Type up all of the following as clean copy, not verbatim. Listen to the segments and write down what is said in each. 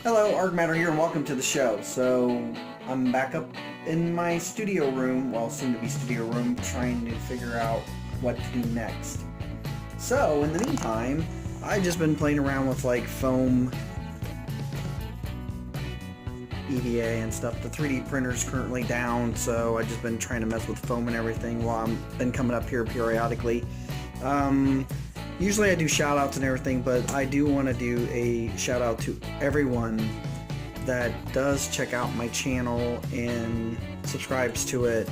Hello, Arcmatter here, and welcome to the show. So, I'm back up in my studio room, well, soon to be studio room, trying to figure out what to do next. So, in the meantime, I've just been playing around with like foam EVA and stuff. The 3D printer's currently down, so I've just been trying to mess with foam and everything while I've been coming up here periodically. Usually I do shout outs and everything, but I do want to do a shout out to everyone that does check out my channel and subscribes to it.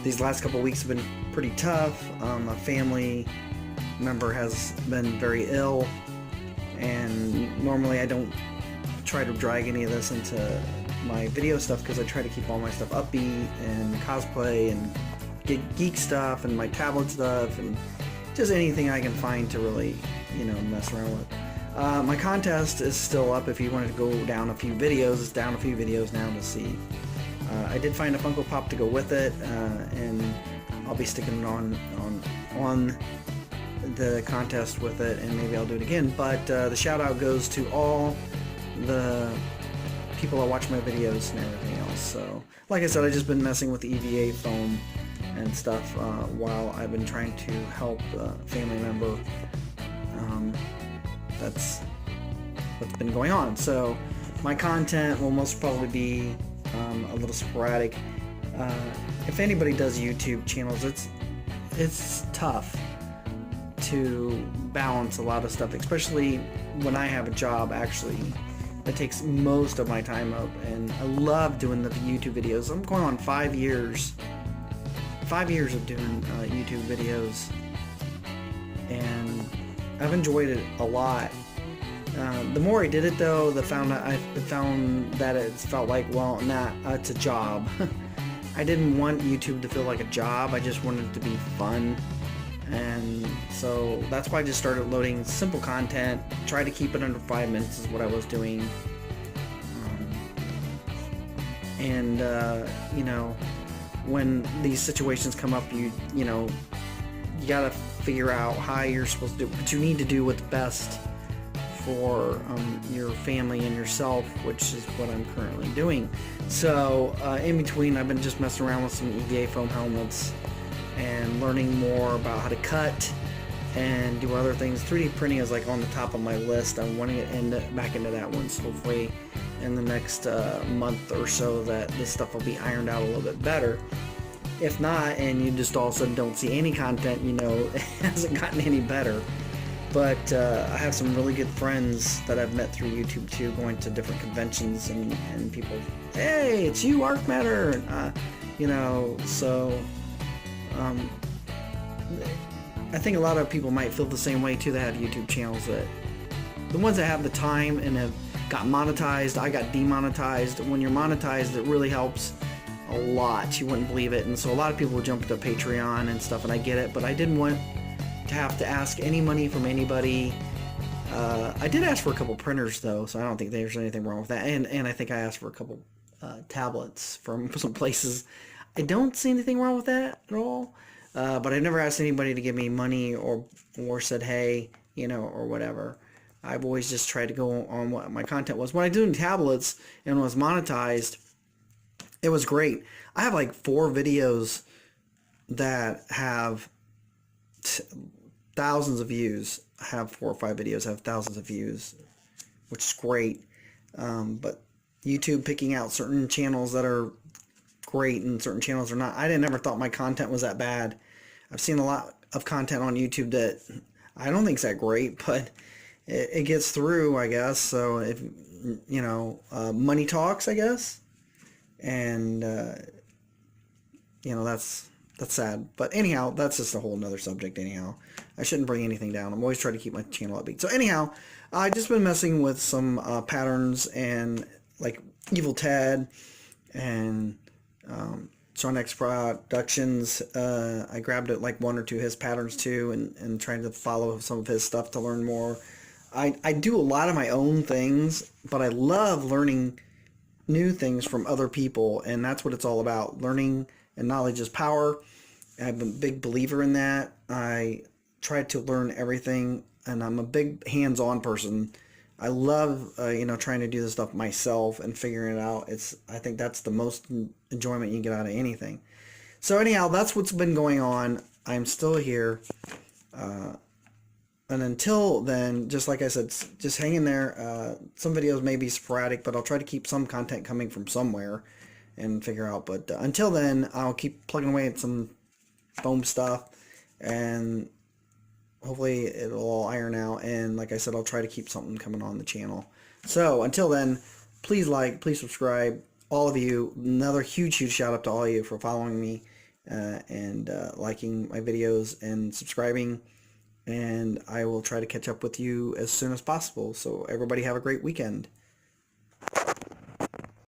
These last couple weeks have been pretty tough. A family member has been very ill, and normally I don't try to drag any of this into my video stuff because I try to keep all my stuff upbeat and cosplay and geek stuff and my tablet stuff and just anything I can find to really, mess around with. My contest is still up. If you wanted to go down a few videos, it's down a few videos now to see. I did find a Funko Pop to go with it, and I'll be sticking it on the contest with it, and maybe I'll do it again. But the shout out goes to all the people that watch my videos and everything else. So, like I said, I've just been messing with the EVA foam and stuff while I've been trying to help a family member. That's what's been going on. So my content will most probably be a little sporadic. If anybody does YouTube channels, it's tough to balance a lot of stuff, especially when I have a job actually that takes most of my time up, and I love doing the YouTube videos. I'm going on 5 years of doing YouTube videos, and I've enjoyed it a lot. The more I did it though, I found that it felt like, well, it's a job. I didn't want YouTube to feel like a job. I just wanted it to be fun, and so that's why I just started loading simple content. Try to keep it under 5 minutes is what I was doing. When these situations come up, you gotta figure out how you're supposed to do what you need to do what's best for your family and yourself, which is what I'm currently doing. So in between, I've been just messing around with some EVA foam helmets and learning more about how to cut and do other things. 3D printing is like on the top of my list. I'm wanting to end back into that one, so hopefully in the next month or so that this stuff will be ironed out a little bit better. If not, and you just all of a sudden don't see any content, it hasn't gotten any better. But I have some really good friends that I've met through YouTube too, going to different conventions, and people, hey, it's you, Arcmatter, so I think a lot of people might feel the same way too that have YouTube channels, that the ones that have the time and have got monetized. I got demonetized. When you're monetized, it really helps a lot. You wouldn't believe it. And so a lot of people would jump to Patreon and stuff, and I get it, but I didn't want to have to ask any money from anybody. I did ask for a couple printers though, so I don't think there's anything wrong with that. And I think I asked for a couple tablets from some places. I don't see anything wrong with that at all. But I've never asked anybody to give me money or said, hey, or whatever. I've always just tried to go on what my content was. When I did tablets and was monetized, it was great. I have like 4 videos that have thousands of views. I have 4 or 5 videos that have thousands of views, which is great. But YouTube picking out certain channels that are great and certain channels are not. I never thought my content was that bad. I've seen a lot of content on YouTube that I don't think is that great, but it gets through, I guess. So if money talks, I guess, and that's sad. But anyhow, that's just a whole nother subject. Anyhow, I shouldn't bring anything down. I'm always trying to keep my channel upbeat. So anyhow, I've just been messing with some patterns and like Evil Ted and Sean X Productions. I grabbed it like 1 or 2 of his patterns too, and trying to follow some of his stuff to learn more. I do a lot of my own things, but I love learning new things from other people, and that's what it's all about. Learning and knowledge is power. I'm a big believer in that. I try to learn everything, and I'm a big hands-on person. I love you know, trying to do this stuff myself and figuring it out. I think that's the most enjoyment you can get out of anything. So anyhow, that's what's been going on. I'm still here. And until then, just like I said, just hang in there. Some videos may be sporadic, but I'll try to keep some content coming from somewhere and figure out. But until then, I'll keep plugging away at some foam stuff, and hopefully it'll all iron out. And like I said, I'll try to keep something coming on the channel. So until then, please like, please subscribe. All of you, another huge shout out to all of you for following me and liking my videos and subscribing. And I will try to catch up with you as soon as possible. So everybody have a great weekend.